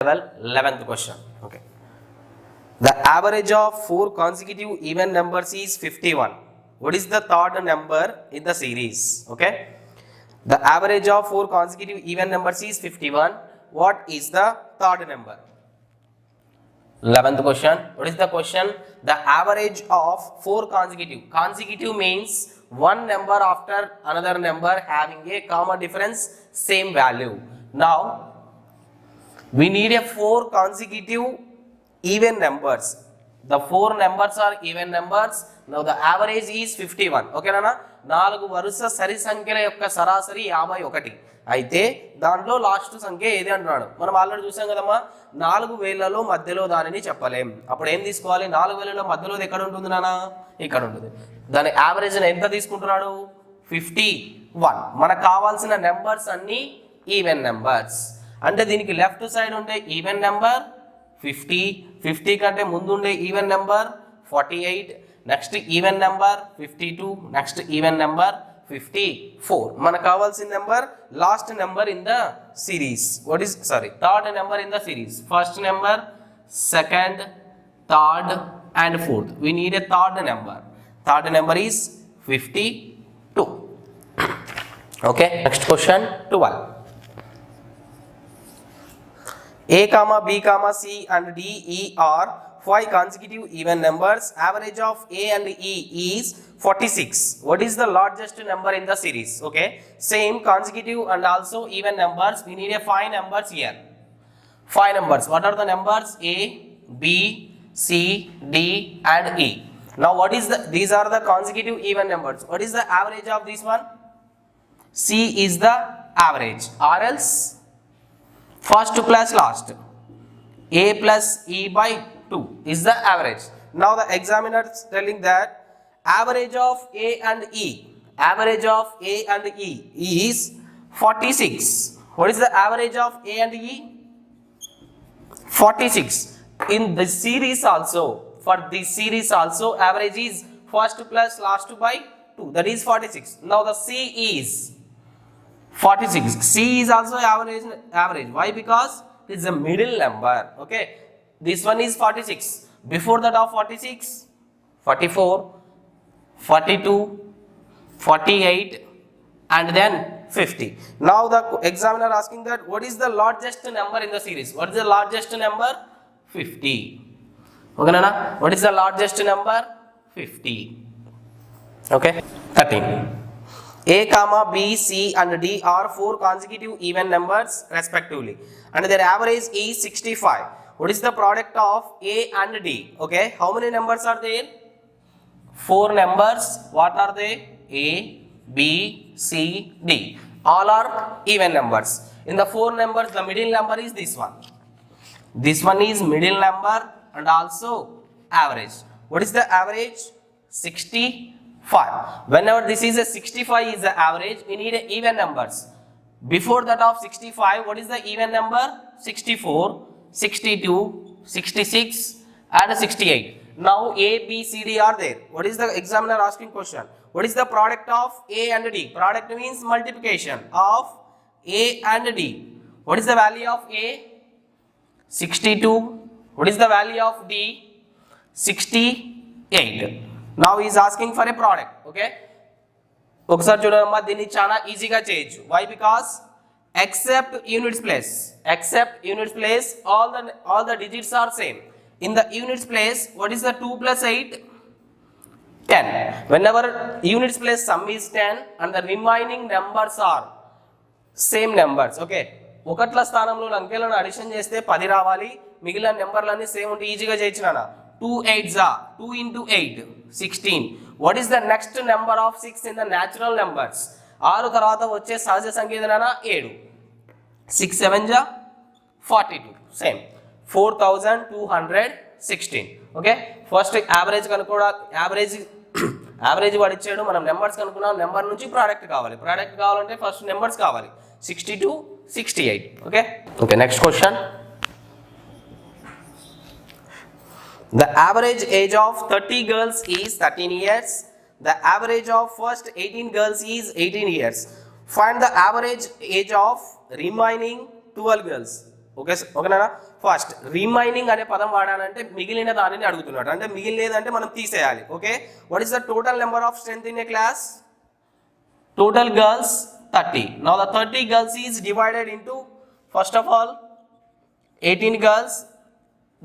level 11th question. Okay. The average of 4 consecutive even numbers is 51. What is the third number in the series? Okay. The average of 4 consecutive even numbers is 51. What is the third number? 11th question. What is the question? The average of 4 consecutive. Consecutive means one number after another number having a common difference, same value. Now, we need a 4 consecutive even numbers. The 4 numbers are even numbers. Now the average is 51. Okay nana? 4 వరుస సరి సంఖ్యల యొక్క సరాసరి 51. అయితే దాంట్లో last సంఖ్య ఏది అంటున్నాడు. మనం ఆల్రెడీ చూసాం కదమ్మా, 4 వేలలో మధ్యలో దానిని చెప్పలేం. అప్పుడు ఏం తీసుకోవాలి? 4 వేలలో మధ్యలో ఎక్కడ ఉంటుంది నాన్న? ఇక్కడ ఉంటుంది. దాని యావరేజ్ ఎంత తీసుకుంటున్నాడు? 51. మనకు కావాల్సిన నెంబర్స్ అన్ని ఈవెన్ నెంబర్స్. అంటే దీనికి లెఫ్ట్ సైడ్ ఉండే ఈవెన్ నెంబర్ 50, 50 కంటే ముందు ఉండే even number 48, next even number 52, next even number 54. మనకు కావాల్సిన number last number in the series. What is third number in the series. First number, second, third and fourth. We need a third number. Third number is 52. Okay, next question 12. A comma B comma C and D E are 5 consecutive even numbers. Average of A and E is 46. What is the largest number in the series? Okay, same consecutive and also even numbers. We need a 5 numbers here. 5 numbers. What are the numbers? A, B, C, D and E. Now what is the? These are the consecutive even numbers. What is the average of this one? C is the average, or else first plus last. A plus E by 2 is the average. Now the examiner is telling that average of A and E, average of A and E is 46. What is the average of A and E? 46. In the series also, for this series also, average is first plus last by 2, that is 46. Now the C is 46. C is also average. Why? Because it is a middle number. Okay, this one is 46. Before that of 46, 44, 42, 48 and then 50. Now the examiner asking that what is the largest number in the series? What is the largest number? 50. Okay nana? What is the largest number? 50. Okay, 13. A comma B, C and D are 4 consecutive even numbers respectively and their average is 65. What is the product of A and D? Okay, how many numbers are there? 4 numbers. What are they? A, B, C, D. All are even numbers. In the 4 numbers, the middle number is this one. This one is middle number and also average. What is the average? 65. Whenever this is a 65 is the average, we need even numbers. Before that of 65, what is the even number? 64, 62, 66 and 68. Now A, B, C, D are there. What is the examiner asking question? What is the product of A and D? Product means multiplication of A and D. What is the value of A? 62. What is the value of D? 68. Now he is asking for a product. Okay, ఒకసారి చూడమ్మా, దీన్ని చాలా ఈజీగా చేయొచ్చు. Why? Because except units place, all the digits are same. In the units place, what is the 2 plus 8? 10. Whenever units place sum is 10 and the remaining numbers are same numbers. Okay, ఒకట్ల స్థానంలో అంకెలను addition చేస్తే 10 రావాలి. మిగిలిన నెంబర్లన్నీ same ఉంటే ఈజీగా చేయొచ్చు నాన్న. 2 8s are 2 into 8, 16. What is the next number of 6 in the natural numbers? 6 తర్వాత వచ్చే సహజ సంఖ్య ఏదైనా 7. 6 7s are 42. Same. 4216. Okay, first average కనుక్కోవడం. యావరేజ్ వాడు ఇచ్చాడు, మనం నెంబర్స్ కనుక్కున్నాం. నెంబర్ నుంచి ప్రోడక్ట్ కావాలంటే ఫస్ట్ నెంబర్స్ కావాలి. 62, 68. Okay, next question. The average age of 30 girls is 13 years. The average of first 18 girls is 18 years. Find the average age of remaining 12 girls. ఓకేనా. First remaining అనే పదం వాడాలంటే మిగిలిన దానిని అడుగుతున్నాడు, అంటే మిగిలినదంటే మనం తీసేయాలి. Okay, what is the total number of strength in a class? Total girls 30. Now the 30 girls is divided into, first of all, 18 girls.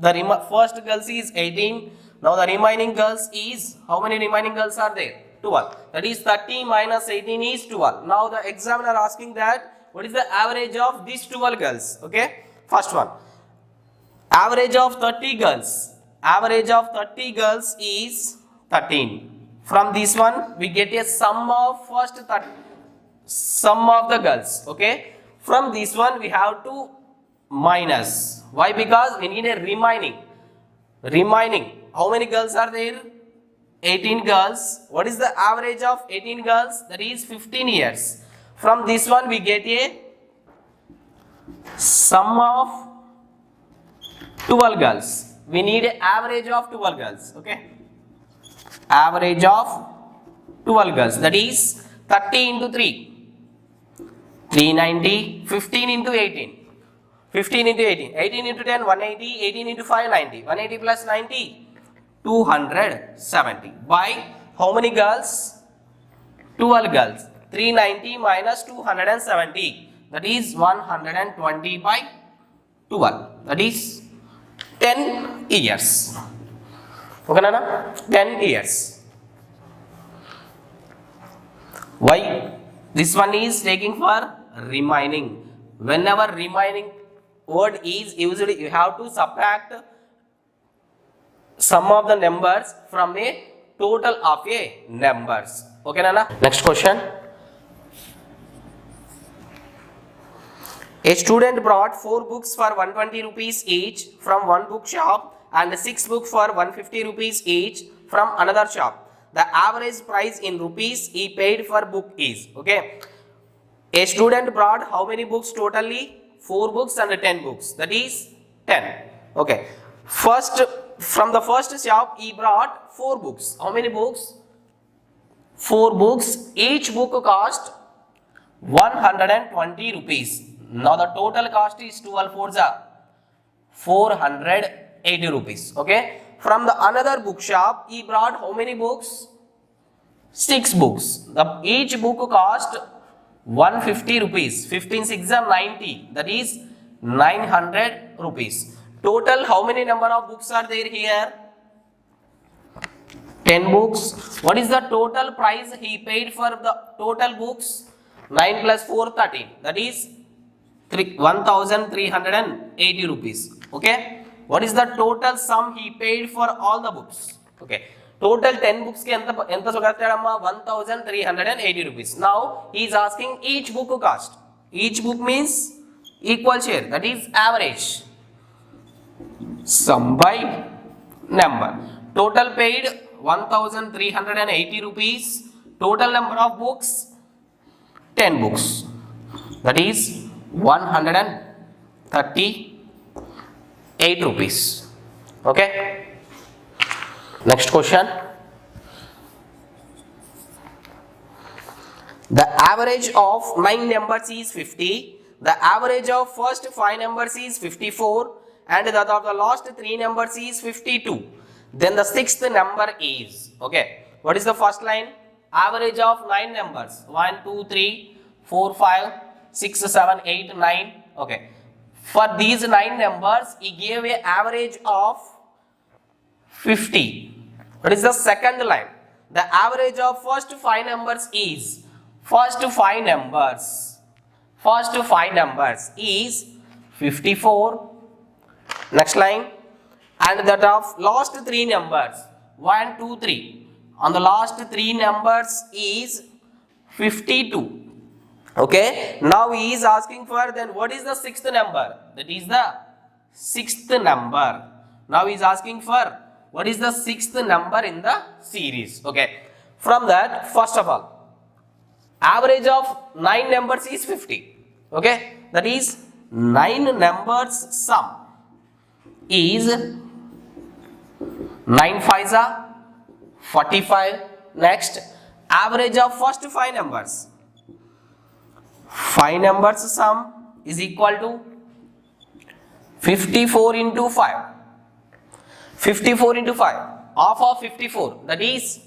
The first girls is 18. Now the remaining girls is, how many remaining girls are there? 12. That is 30 minus 18 is 12. Now the examiner asking that what is the average of these 12 girls? Okay, first one, average of 30 girls. Average of 30 girls is 13. From this one we get a sum of first sum of the girls. Okay, from this one we have to minus. Why? Because we need a remaining. How many girls are there? 18 girls. What is the average of 18 girls? That is 15 years. From this one we get a sum of 12 girls. We need an average of 12 girls. Okay, average of 12 girls, that is 30 into 3, 390, 15 into 18, 15 into 18, 18 into 10, 180, 18 into 5, 90, 180 plus 90, 270. By how many girls? 12 girls. 390 minus 270, that is 120 by 12, that is 10 years. Okay, Nana? 10 years. Why? This one is taking for remaining. Whenever remaining word is used, you have to subtract sum of the numbers from a total of a numbers. Okay, Nana? Next question. A student brought 4 books for 120 rupees each from one book shop and 6 books for 150 rupees each from another shop. The average price in rupees he paid for book is. Okay, a student brought how many books totally? 4 books and 10 books, that is 10. Okay, first, from the first shop he brought 4 books. How many books? 4 books. Each book cost 120 rupees. Now the total cost is 12 fours are 480 rupees. Okay, from the another bookshop he brought how many books? 6 books. Each book cost 150 rupees. 15 6 are 90, that is 900 rupees. Total how many number of books are there here? 10 books. What is the total price he paid for the total books? 9 plus 4 13, that is 1380 rupees. Okay, what is the total sum he paid for all the books? Okay, total 10 books ki enta sugastadamma 1380 rupees. Now he is asking each book cost. Each book means equal share, that is average, sum by number. Total paid 1380 rupees. Total number of books 10 books, that is 138 rupees. Okay, next question. The average of 9 numbers is 50. The average of first 5 numbers is 54 and that of the last 3 numbers is 52. Then the 6th number is. Okay, what is the first line? Average of 9 numbers, 1 2 3 4 5 6 7 8 9. Okay, for these 9 numbers he gave a average of 50. What is the second line? The average of first 5 numbers is, first 5 numbers is 54. Next line, and that of last 3 numbers 1 2 3, on the last 3 numbers is 52. Okay, now he is asking for, then what is the 6th number? That is the 6th number. Now he is asking for what is the 6th number in the series. Okay, from that, first of all, average of 9 numbers is 50. Okay, that is 9 numbers sum is 9 5s are 45. Next, average of first 5 numbers, 5 numbers sum is equal to 54 into 5. 54 into 5. Half of 54, that is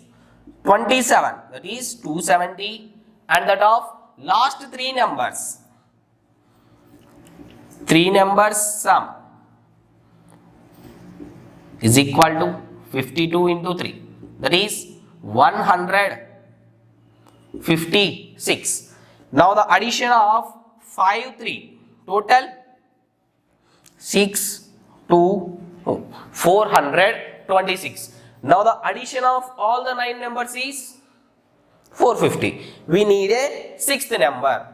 27. That is 270. And that of last 3 numbers. 3 numbers sum is equal to 52 into 3. That is 156. Now the addition of 5, 3. Total 6, 2, 426. Now the addition of all the 9 numbers is 450. We need a 6th number.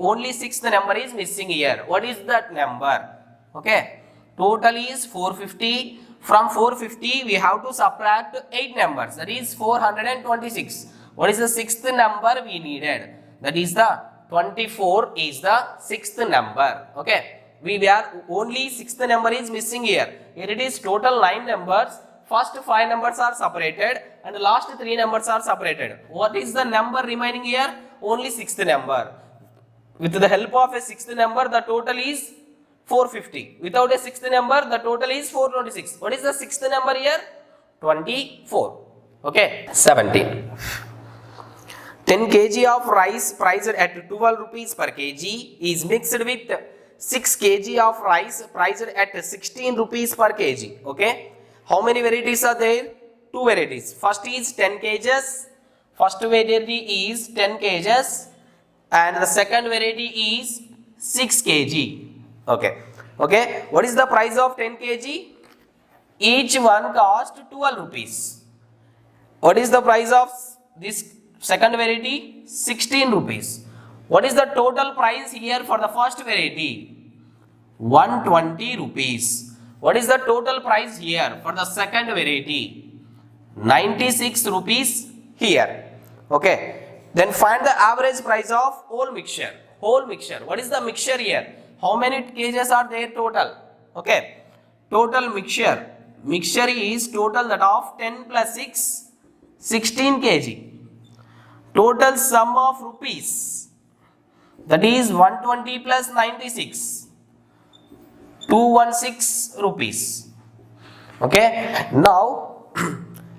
Only 6th number is missing here. What is that number? Okay. Total is 450. From 450 we have to subtract 8 numbers. That is 426. What is the 6th number we needed? That is the 24 is the 6th number. Okay. We are only 6th number is missing here. Here it is total 9 numbers. First 5 numbers are separated and the last 3 numbers are separated. What is the number remaining here? Only 6th number. With the help of a 6th number, the total is 450. Without a 6th number, the total is 426. What is the 6th number here? 24. Okay. 17. 10 kg of rice priced at 12 rupees per kg is mixed with 6 kg of rice priced at 16 rupees per kg. Okay. How many varieties are there? 2 varieties. First is 10 kgs. First variety is 10 kgs and the second variety is 6 kg. Okay. Okay. What is the price of 10 kg? Each one cost 12 rupees. What is the price of this second variety? 16 rupees. What is the total price here for the first variety? 120 rupees. What is the total price here for the second variety? 96 rupees here. Okay. Then find the average price of whole mixture. Whole mixture. What is the mixture here? How many kgs are there total? Okay. Total mixture. Mixture is total that of 10 plus 6, 16 kg. Total sum of rupees. That is 120 plus 96. 216 rupees. Okay. Now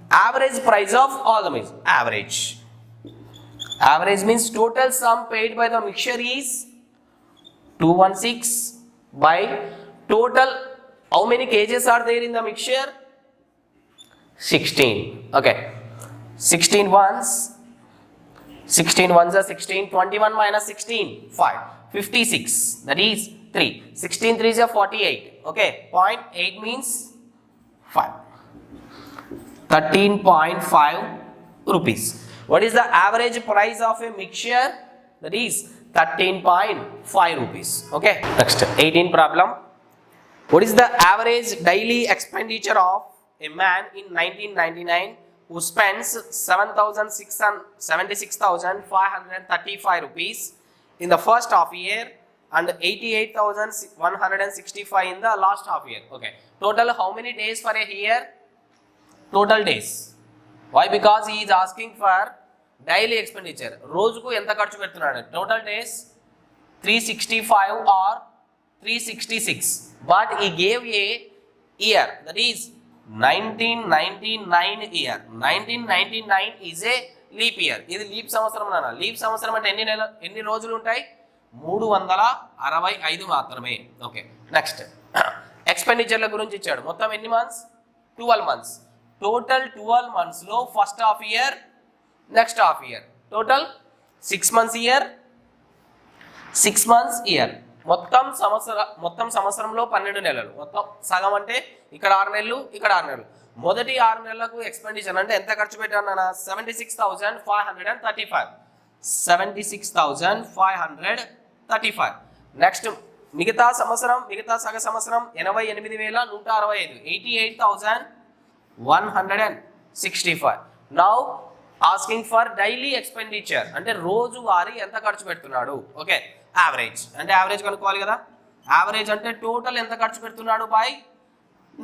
average price of all the mix. Average. Average means total sum paid by the mixture is 216 by total. How many kgs are there in the mixture? 16. Okay. 16 ones. 16 ones are 16. 21 minus 16. 5. 56. That is 3. 16 3s are 48. Okay. 0.8 means 5. 13.5 rupees. What is the average price of a mixture? That is 13.5 rupees. Okay. Next, 18 problem. What is the average daily expenditure of a man in 1999 who spends 76,535 rupees in the first half year and 88,165 in the last half year? Okay. Total how many days for a year? Total days. Why? Because he is asking for daily expenditure. రోజుకు ఎంత ఖర్చు పెడుతున్నాడు? Total days 365 or 366. But he gave a year, that is 1999 year. 1999 is a leap year. ఇది leap సంవత్సరం నాన్న. Leap సంవత్సరం అంటే ఎన్ని రోజులు ఉంటాయి? 365 మాత్రమే. ఓకే. నెక్స్ట్ ఎక్స్పెండిచర్ల గురించి ఇచ్చాడు. మొత్తం ఎన్ని మంత్స్? 12 మంత్స్. టోటల్ 12 మంత్స్ లో first half year, next half year, total 6 months year, 6 months year. మొత్తం సంవత్సరంలో 12 నెలలు. మొత్తం సగం అంటే ఇక్కడ 6 నెలలు, ఇక్కడ 6 నెలలు. మొదటి 6 నెలలకు ఎక్స్పెండిచర్ అంటే ఎంత ఖర్చు పెట్టాను? 76,535. 76,535. నెక్స్ట్ మిగతా సంవత్సరం, మిగతా సగ సంవత్సరం 88,165. 88,165. Now asking for daily expenditure అంటే రోజువారీ ఎంత ఖర్చు పెడుతున్నాడు. ఓకే. యావరేజ్ అంటే యావరేజ్ కనుక్కోవాలి కదా. యావరేజ్ అంటే టోటల్ ఎంత ఖర్చు పెడుతున్నాడు బై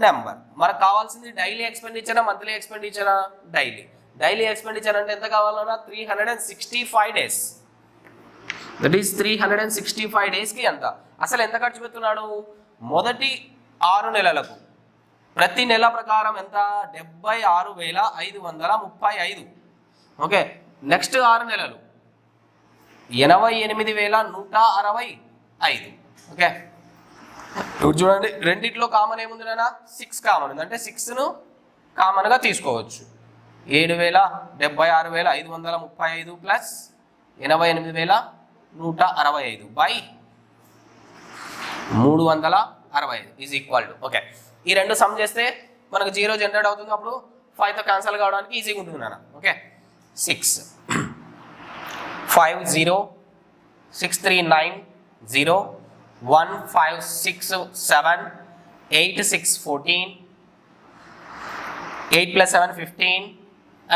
నెంబర్. మనకు కావాల్సింది డైలీ ఎక్స్పెండిచరా, మంత్లీ ఎక్స్పెండిచరా? డైలీ. డైలీ ఎక్స్పెండిచర్ అంటే ఎంత కావాలన్నా? 365 డేస్. దట్ ఈస్ 365 డేస్కి ఎంత, అసలు ఎంత ఖర్చు పెడుతున్నాడు? మొదటి 6 నెలలకు ప్రతి నెల ప్రకారం ఎంత 76,535. ఓకే, నెక్స్ట్ 6 నెలలు 88,165. ఓకే, ఇప్పుడు చూడండి రెండిట్లో కామన్ ఏముంది నాన్న 6 కామన్ ఉంది, అంటే 6ను కామన్గా తీసుకోవచ్చు. 76,535 plus 88,165 by 365 is equal to. Okay, ఈ రెండు సమ్ చేస్తే మనకు 0 జనరేట్ అవుతుంది. అప్పుడు 5తో క్యాన్సల్ కావడానికి ఈజీగా ఉంటుంది నాన్న. Okay, 6 5 0 6 3 9 0 1 5 6 7 8 6 14 8 plus 7 15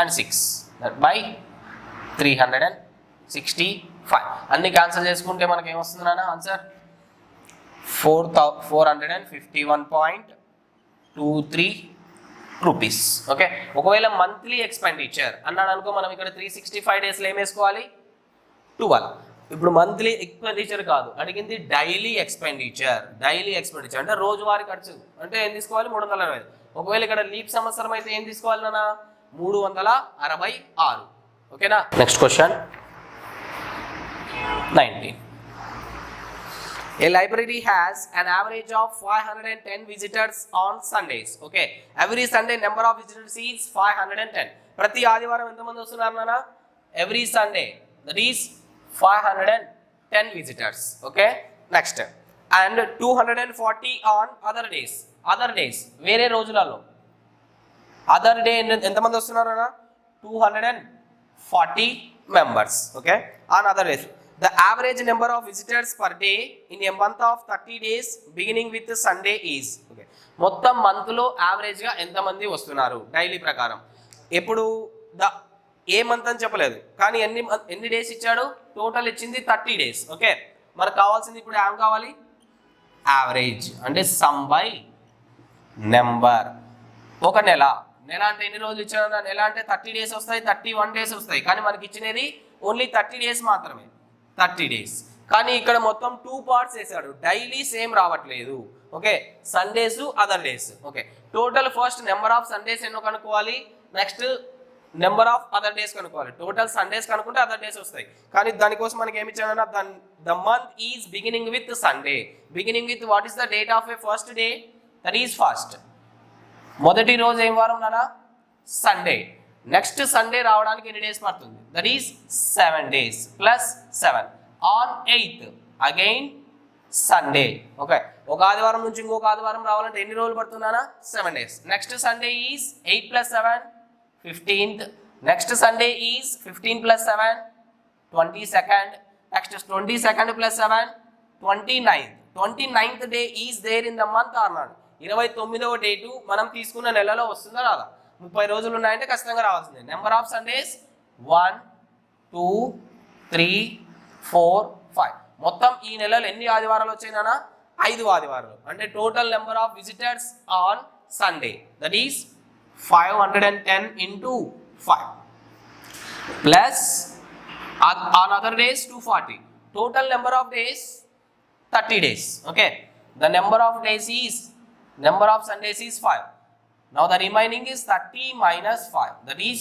and 6 that by 365. అన్ని క్యాన్సిల్ చేసుకుంటే మనకి ఏమొస్తుంది నాన్న ఆన్సర్ 451.23 రూపీస్. ఓకే, ఒకవేళ మంత్లీ ఎక్స్పెండిచర్ అన్నాడు అనుకో, మనం ఇక్కడ 365 డేస్లో ఏం వేసుకోవాలి 12. ఇప్పుడు మంత్లీ ఎక్స్పెండిచర్ కాదు అడిగింది, డైలీ ఎక్స్పెండిచర్. డైలీ ఎక్స్పెండిచర్ అంటే రోజువారీ ఖర్చు అంటే ఏం తీసుకోవాలి 365. ఒకవేళ ఇక్కడ లీప్ సంవత్సరం అయితే ఏం తీసుకోవాలి నాన్న 366. ఓకేనా, next question 19. A library has an average of 510 visitors on Sundays. Okay, every Sunday number of visitors is 510. ప్రతి ఆదివారం ఎంతమంది వస్తున్నారు నాన్న? Every Sunday that is 510 visitors. Okay, next, and 240 on other days. Other days వేరే రోజులలో other day ఎంతమంది వస్తున్నారు అన్న 240 members. Okay, on other days the average number of visitors per day in a month of 30 days beginning with Sunday is. Okay, మొత్తం మంత్లో యావరేజ్గా ఎంతమంది వస్తున్నారు డైలీ ప్రకారం. ఎప్పుడు ఏ మంత్ అని చెప్పలేదు, కానీ ఎన్ని డేస్ ఇచ్చాడు, టోటల్ ఇచ్చింది 30 days. ఓకే, మనకు కావాల్సింది ఇప్పుడు ఏం కావాలి, యావరేజ్ అంటే సమ్ బై నెంబర్. ఒక నెల అంటే ఎన్ని రోజులు ఇచ్చాడు, నెల అంటే 30 days వస్తాయి, 31 days వస్తాయి, కానీ మనకి ఇచ్చినది ఓన్లీ 30 days మాత్రమే, 30 days. కానీ ఇక్కడ మొత్తం 2 parts వేసాడు, డైలీ సేమ్ రావట్లేదు. Okay, Sundays other days. Okay, total first number of Sundays ఎన్నో కనుక్కోవాలి, next number of other days కనుక్కోవాలి. టోటల్ సండేస్ కనుక్కుంటే అదర్ డేస్ వస్తాయి, కానీ దానికోసం మనకి ఏమి ఇచ్చాడన్నా the month is beginning with Sunday. Beginning with what is the date of a first day, that is first. మొదటి రోజు ఏం వారం నానా, సండే. నెక్స్ట్ సండే రావడానికి ఎన్ని డేస్ పడుతుంది, that is 7 days plus 7. On 8th again Sunday. Okay, ఒక ఆదివారం నుంచి ఇంకొక ఆదివారం రావాలంటే ఎన్ని రోజులు పడుతుందా, 7 days. Next Sunday is 8 plus 7 15th. Next Sunday is 15 plus 7 22nd. Next 22nd plus 7 29th. 29th day is there in the month అన్నాడు. 29వ డేటు మనం తీసుకున్న నెలలో వస్తుందా రాదా, 30 రోజులు ఉన్నాయంటే ఖచ్చితంగా రావాల్సిందే. Number of Sundays 1 2 3 4 5. మొత్తం ఈ నెలలో ఎన్ని ఆదివారాలు వచ్చాయినా, 5 ఆదివారాలు. అంటే total number of visitors on Sunday that is 510 into 5 plus on other days 240. Total number of days 30 days. Okay, the number of days is number of Sundays is 5. Now the remaining is 30 minus 5, that is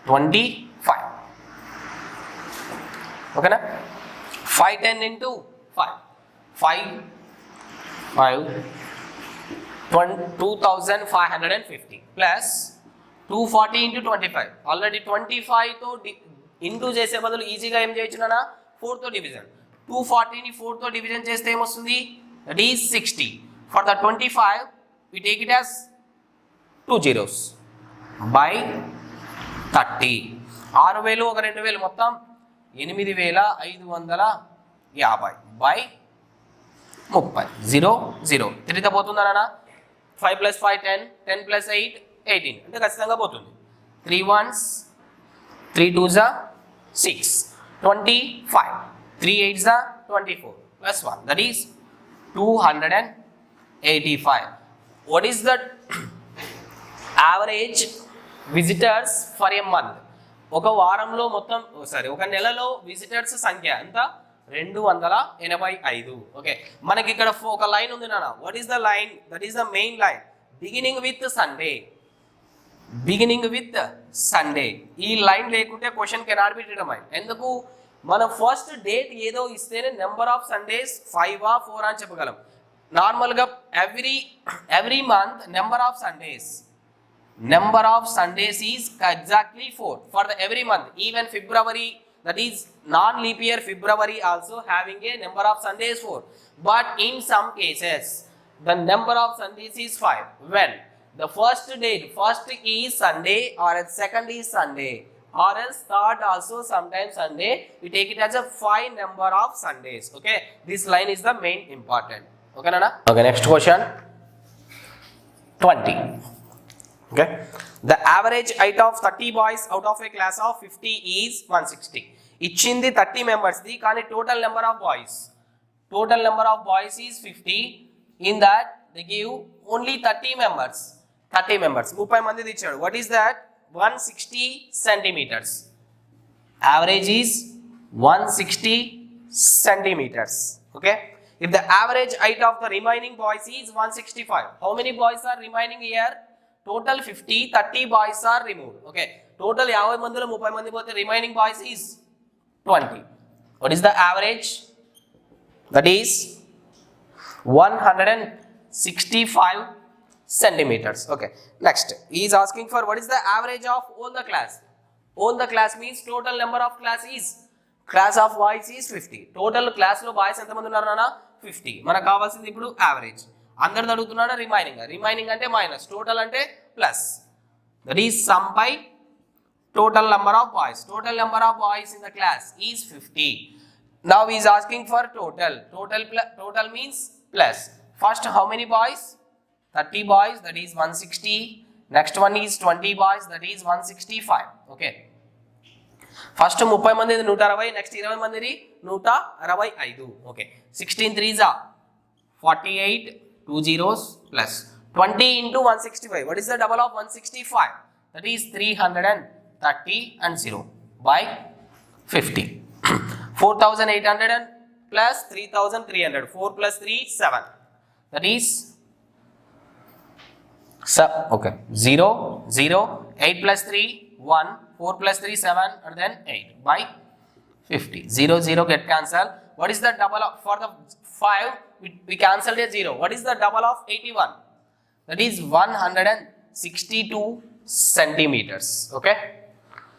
25. Okay na, 510 into 5 2550 plus 240 into 25. Already 25తో into చేసే బదులు ఈజీగా ఏం చేయొచ్చు నాన్న, 4తో division. 240ని 4తో division చేస్తే ఏమొస్తుంది, that is 60. For the 25 we take it as 2 zeros by 30. 6000 ఒక 2000 మొత్తం 8550 by 30. 0 0 తిరిగితే పోతుందా నాన్న, 5 plus 5 10, 10 plus 8 18, అంటే ఖచ్చితంగా పోతుంది. 3 ones 3 twos 6 25, 3 8s 24 plus 1, that is 285. What is the average visitors for a month? ఒక వారంలో మొత్తం ఒక నెలలో విజిటర్స్ సంఖ్య ఎంత, 285. ఓకే, మనకి ఇక్కడ ఒక లైన్ ఉంది నాన్న. What is the line? That is the main line beginning with Sunday. ఈ లైన్ లేకుంటే క్వశ్చన్ కెనాట్ బి డిటర్మైన్. ఎందుకు? మన ఫస్ట్ డేట్ ఏదో ఇస్తేనే నెంబర్ ఆఫ్ సండేస్ 5 or 4 అని చెప్పగలం. నార్మల్గా every month number of Sundays is exactly 4 for the every month. Even February, that is non-leap year February also having a number of Sundays 4, but in some cases the number of Sundays is 5 when the first is Sunday or else second is Sunday or else third also sometimes Sunday. We take it as a 5 number of Sundays. Okay, this line is the main important. Okay nana? Okay, next question 20. Okay, the average height of 30 boys out of a class of 50 is 160. ఇచ్చింది 30 members ది, కానీ total number of boys is 50. In that they give only 30 members. 30 మందిది ఇచ్చాడు. What is that? 160 centimetres. Average is 160 centimetres. Okay, if the average height of the remaining boys is 165, how many boys are remaining here? Total 50, 30 boys are removed. Okay, total 50 మందిలో 30 మంది పోతే remaining boys is 20. What is the average? That is 165 centimeters. Okay, next he is asking for what is the average of all the class. All the class means total number of class of boys is 50. Total class లో boys ఎంత మంది ఉన్నారు నాన్న? 50. మనకు కావాల్సింది ఇప్పుడు average. అందరిది అడుగుతున్నాడు రిమైనింగ్ అంటే మైనస్, టోటల్ అంటే plus. That is sum by total number of boys. Total number of boys in the class is 50. Now he is asking for total means plus. First how many boys? 30 boys, that is 160. Next one is 20 boys, that is 165. Okay, first 30 మందిది 160, next 20 మందిది 165. Okay, 16 3s are 48, 2 zeros plus 20 into 165. What is the double of 165? That is 330 and 0 by 50. 4800 and plus 3300. 4 plus 3 7. That is okay, 0 0. 8 plus 3 1. 4 plus 3 7 and then 8 by 50. 0 0 get cancelled. What is the double of, for the 5 we cancelled a 0. What is the double of 81? That is 162 centimeters. Okay.